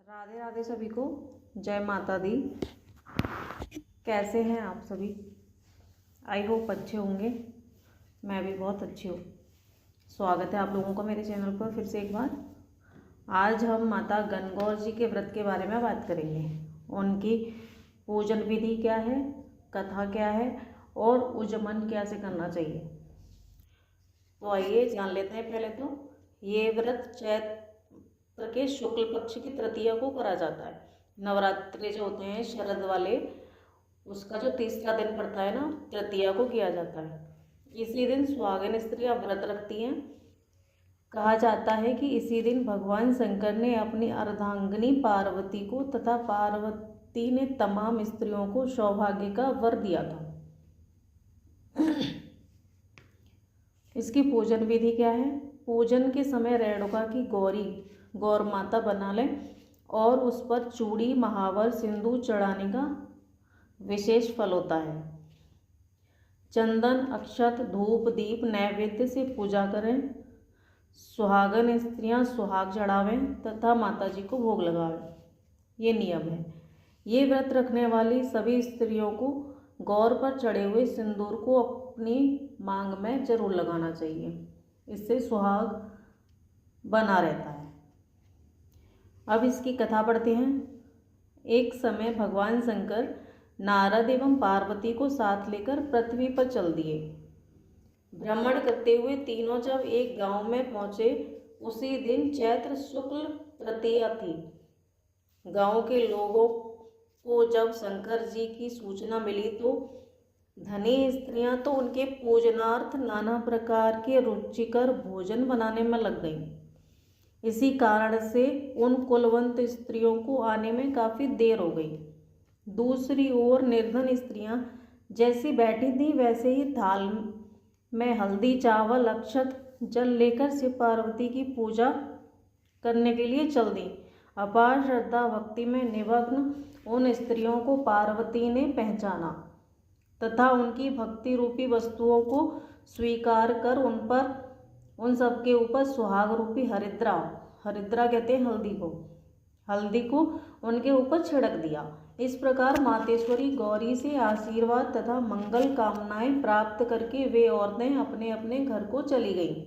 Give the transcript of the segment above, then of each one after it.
राधे राधे सभी को। जय माता दी। कैसे हैं आप सभी? आई होप अच्छे होंगे। मैं भी बहुत अच्छी हूँ। स्वागत है आप लोगों का मेरे चैनल पर फिर से एक बार। आज हम माता गणगौर जी के व्रत के बारे में बात करेंगे। उनकी पूजन विधि क्या है, कथा क्या है और उजमन कैसे करना चाहिए। तो आइए जान लेते हैं। पहले तो ये व्रत चैत्र के शुक्ल पक्ष की तृतीया को करा जाता है। नवरात्रि जो होते हैं शरद वाले, उसका जो तीसरा दिन पड़ता है ना, तृतीया को किया जाता है। इसी दिन सुहागिन स्त्रियां व्रत रखती हैं। कहा जाता है कि इसी दिन भगवान शंकर ने अपनी अर्धांगिनी पार्वती को तथा पार्वती ने तमाम स्त्रियों को सौभाग्य का वर दिया था। इसकी पूजन विधि क्या है? पूजन के समय रेणुका की गौर माता बना लें और उस पर चूड़ी, महावर, सिंदूर चढ़ाने का विशेष फल होता है। चंदन, अक्षत, धूप, दीप नैवेद्य से पूजा करें। सुहागन स्त्रियां सुहाग चढ़ावें तथा माता जी को भोग लगावें। ये नियम है। ये व्रत रखने वाली सभी स्त्रियों को गौर पर चढ़े हुए सिंदूर को अपनी मांग में जरूर लगाना चाहिए। इससे सुहाग बना रहता है। अब इसकी कथा पढ़ते हैं। एक समय भगवान शंकर नारद एवं पार्वती को साथ लेकर पृथ्वी पर चल दिए। भ्रमण करते हुए तीनों जब एक गांव में पहुंचे, उसी दिन चैत्र शुक्ल तृतीया थी। गांव के लोगों को जब शंकर जी की सूचना मिली तो धनी स्त्रियां तो उनके पूजनार्थ नाना प्रकार के रुचिकर भोजन बनाने में लग गईं। इसी कारण से उन कुलवंत स्त्रियों को आने में काफ़ी देर हो गई। दूसरी ओर निर्धन स्त्रियां जैसी बैठी थीं वैसे ही थाल में हल्दी, चावल, अक्षत, जल लेकर शिव पार्वती की पूजा करने के लिए चल दी। अपार श्रद्धा भक्ति में निमग्न उन स्त्रियों को पार्वती ने पहचाना तथा उनकी भक्ति रूपी वस्तुओं को स्वीकार कर उन सबके ऊपर सुहाग रूपी हरिद्रा कहते हैं हल्दी को उनके ऊपर छिड़क दिया। इस प्रकार मातेश्वरी गौरी से आशीर्वाद तथा मंगल कामनाएं प्राप्त करके वे औरतें अपने अपने घर को चली गईं।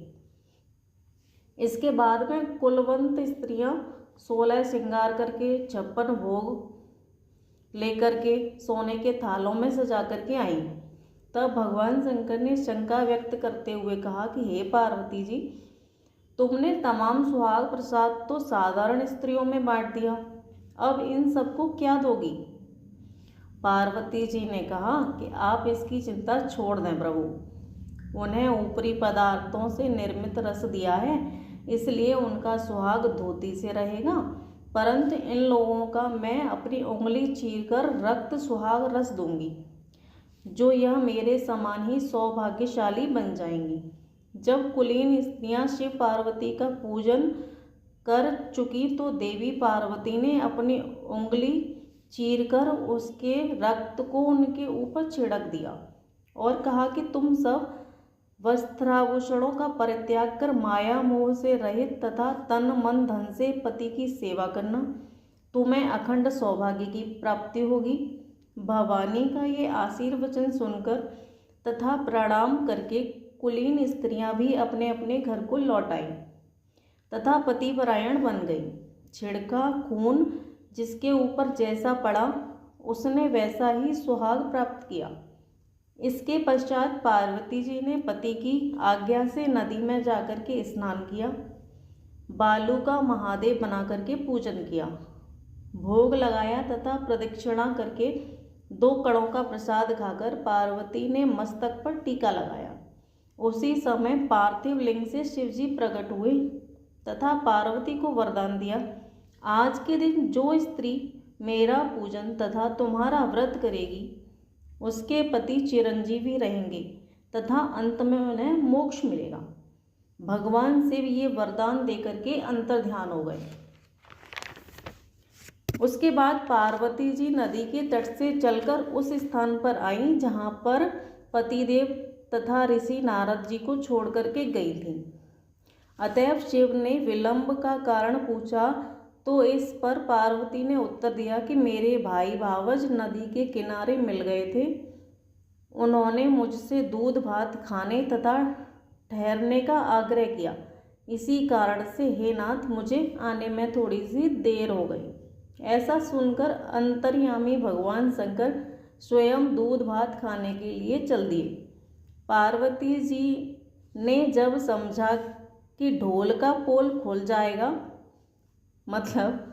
इसके बाद में कुलवंत स्त्रियां 16 श्रृंगार करके 56 भोग लेकर के सोने के थालों में सजा करके आईं। तब भगवान शंकर ने शंका व्यक्त करते हुए कहा कि हे पार्वती जी, तुमने तमाम सुहाग प्रसाद तो साधारण स्त्रियों में बांट दिया, अब इन सबको क्या दोगी? पार्वती जी ने कहा कि आप इसकी चिंता छोड़ दें प्रभु। उन्हें ऊपरी पदार्थों से निर्मित रस दिया है, इसलिए उनका सुहाग धोती से रहेगा, परंतु इन लोगों का मैं अपनी उंगली चीरकर रक्त सुहाग रस दूंगी, जो यह मेरे समान ही सौभाग्यशाली बन जाएंगी। जब कुलीन स्त्रियां शिव पार्वती का पूजन कर चुकी तो देवी पार्वती ने अपनी उंगली चीरकर उसके रक्त को उनके ऊपर छिड़क दिया और कहा कि तुम सब वस्त्राभूषणों का परित्याग कर माया मोह से रहित तथा तन मन धन से पति की सेवा करना, तुम्हें अखंड सौभाग्य की प्राप्ति होगी। भवानी का ये आशीर्वचन सुनकर तथा प्रणाम करके कुलीन स्त्रियां भी अपने अपने घर को लौट आईं तथा पतिपरायण बन गईं। छिड़का खून जिसके ऊपर जैसा पड़ा उसने वैसा ही सुहाग प्राप्त किया। इसके पश्चात पार्वती जी ने पति की आज्ञा से नदी में जाकर के स्नान किया, बालू का महादेव बना करके पूजन किया, भोग लगाया तथा प्रदक्षिणा करके 2 कणों का प्रसाद खाकर पार्वती ने मस्तक पर टीका लगाया। उसी समय पार्थिव लिंग से शिवजी प्रकट हुए तथा पार्वती को वरदान दिया, आज के दिन जो स्त्री मेरा पूजन तथा तुम्हारा व्रत करेगी उसके पति चिरंजीवी रहेंगे तथा अंत में उन्हें मोक्ष मिलेगा। भगवान शिव ये वरदान देकर के अंतर्ध्यान हो गए। उसके बाद पार्वती जी नदी के तट से चलकर उस स्थान पर आईं जहाँ पर पतिदेव तथा ऋषि नारद जी को छोड़ करके गई थी। अतएव शिव ने विलंब का कारण पूछा तो इस पर पार्वती ने उत्तर दिया कि मेरे भाई भावज नदी के किनारे मिल गए थे। उन्होंने मुझसे दूध भात खाने तथा ठहरने का आग्रह किया। इसी कारण से हे नाथ, मुझे आने में थोड़ी सी देर हो गई। ऐसा सुनकर अंतर्यामी भगवान शंकर स्वयं दूध भात खाने के लिए चल दिए। पार्वती जी ने जब समझा कि ढोल का पोल खुल जाएगा, मतलब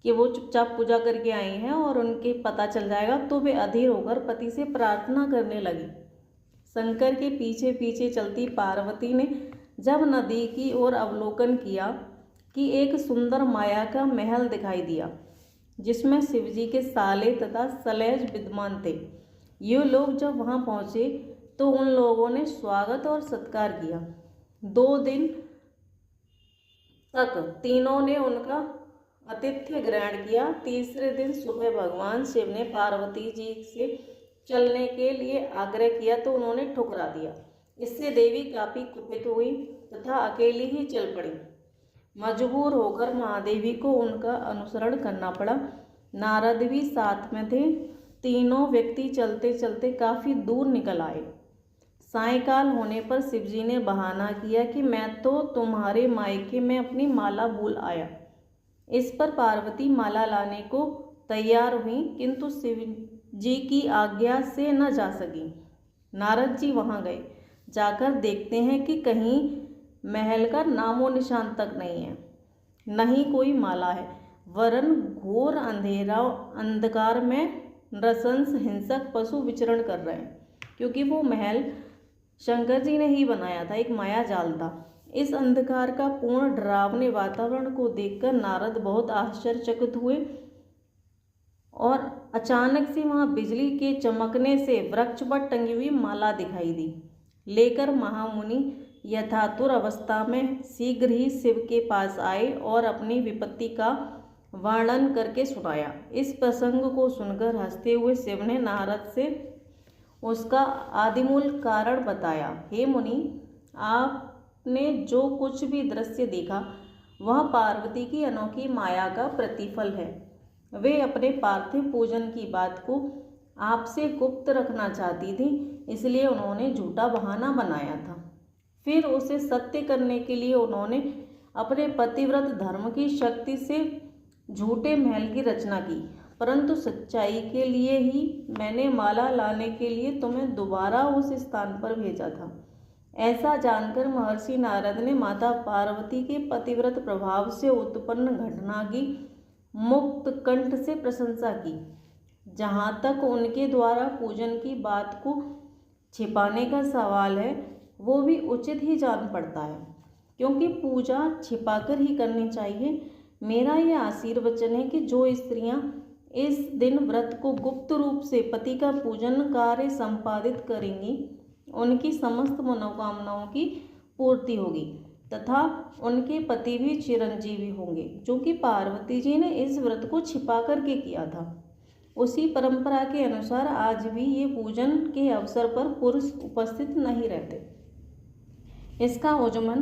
कि वो चुपचाप पूजा करके आई हैं और उनके पता चल जाएगा, तो वे अधीर होकर पति से प्रार्थना करने लगी। शंकर के पीछे पीछे चलती पार्वती ने जब नदी की ओर अवलोकन किया कि एक सुंदर माया का महल दिखाई दिया, जिसमें शिवजी के साले तथा सलेज विद्यमान थे। ये लोग जब वहां पहुंचे तो उन लोगों ने स्वागत और सत्कार किया। 2 दिन तक तीनों ने उनका आतिथ्य ग्रहण किया। तीसरे दिन सुबह भगवान शिव ने पार्वती जी से चलने के लिए आग्रह किया तो उन्होंने ठुकरा दिया। इससे देवी काफी कुपित हुई तथा अकेली ही चल पड़ी। मजबूर होकर महादेवी को उनका अनुसरण करना पड़ा। नारद भी साथ में थे। तीनों व्यक्ति चलते चलते काफी दूर निकल आए। सायंकाल होने पर शिवजी ने बहाना किया कि मैं तो तुम्हारे मायके में अपनी माला भूल आया। इस पर पार्वती माला लाने को तैयार हुई, किंतु शिव जी की आज्ञा से न जा सकी। नारद जी वहां गए। जाकर देखते हैं कि कहीं महल का नामो निशान तक नहीं है, न ही कोई माला है, वरन घोर अंधकार में नृशंस हिंसक पशु विचरण कर रहे हैं। क्योंकि वो महल शंकर जी ने ही बनाया था, एक माया जाल था। इस अंधकार का पूर्ण डरावने वातावरण को देखकर नारद बहुत आश्चर्यचकित हुए और अचानक से वहां बिजली के चमकने से वृक्ष पर टंगी हुई माला दिखाई दी। लेकर महामुनि यथातुर अवस्था में शीघ्र ही शिव के पास आए और अपनी विपत्ति का वर्णन करके सुनाया। इस प्रसंग को सुनकर हंसते हुए शिव ने नारद से उसका आदिमूल कारण बताया। हे मुनि, आपने जो कुछ भी दृश्य देखा वह पार्वती की अनोखी माया का प्रतिफल है। वे अपने पार्थिव पूजन की बात को आपसे गुप्त रखना चाहती थी, इसलिए उन्होंने झूठा बहाना बनाया था। फिर उसे सत्य करने के लिए उन्होंने अपने पतिव्रत धर्म की शक्ति से झूठे महल की रचना की, परंतु सच्चाई के लिए ही मैंने माला लाने के लिए तुम्हें दोबारा उस स्थान पर भेजा था। ऐसा जानकर महर्षि नारद ने माता पार्वती के पतिव्रत प्रभाव से उत्पन्न घटना की मुक्त कंठ से प्रशंसा की। जहाँ तक उनके द्वारा पूजन की बात को छिपाने का सवाल है, वो भी उचित ही जान पड़ता है, क्योंकि पूजा छिपाकर ही करनी चाहिए। मेरा यह आशीर्वचन है कि जो स्त्रियां इस दिन व्रत को गुप्त रूप से पति का पूजन कार्य संपादित करेंगी, उनकी समस्त मनोकामनाओं की पूर्ति होगी तथा उनके पति भी चिरंजीवी होंगे, क्योंकि पार्वती जी ने इस व्रत को छिपा करके किया था। उसी परंपरा के अनुसार आज भी ये पूजन के अवसर पर पुरुष उपस्थित नहीं रहते। इसका आयोजन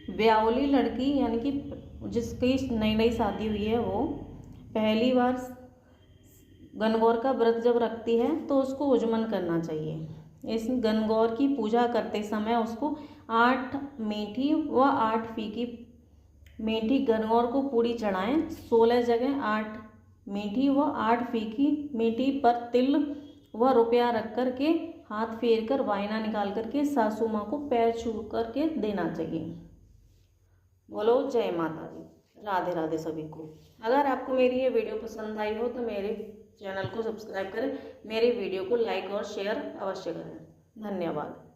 ब्यावली लड़की यानी कि जिसकी नई नई शादी हुई है, वो पहली बार गणगौर का व्रत जब रखती है तो उसको उजमन करना चाहिए। इस गणगौर की पूजा करते समय उसको 8 मीठी व 8 फीकी मीठी गणगौर को पूरी चढ़ाएं। 16 जगह 8 मीठी व 8 फीकी मीठी पर तिल व रुपया रख कर के हाथ फेर कर वायना निकाल करके सासू माँ को पैर छू करके देना चाहिए। बोलो जय माता दी। राधे राधे सभी को। अगर आपको मेरी ये वीडियो पसंद आई हो तो मेरे चैनल को सब्सक्राइब करें, मेरे वीडियो को लाइक और शेयर अवश्य करें। धन्यवाद।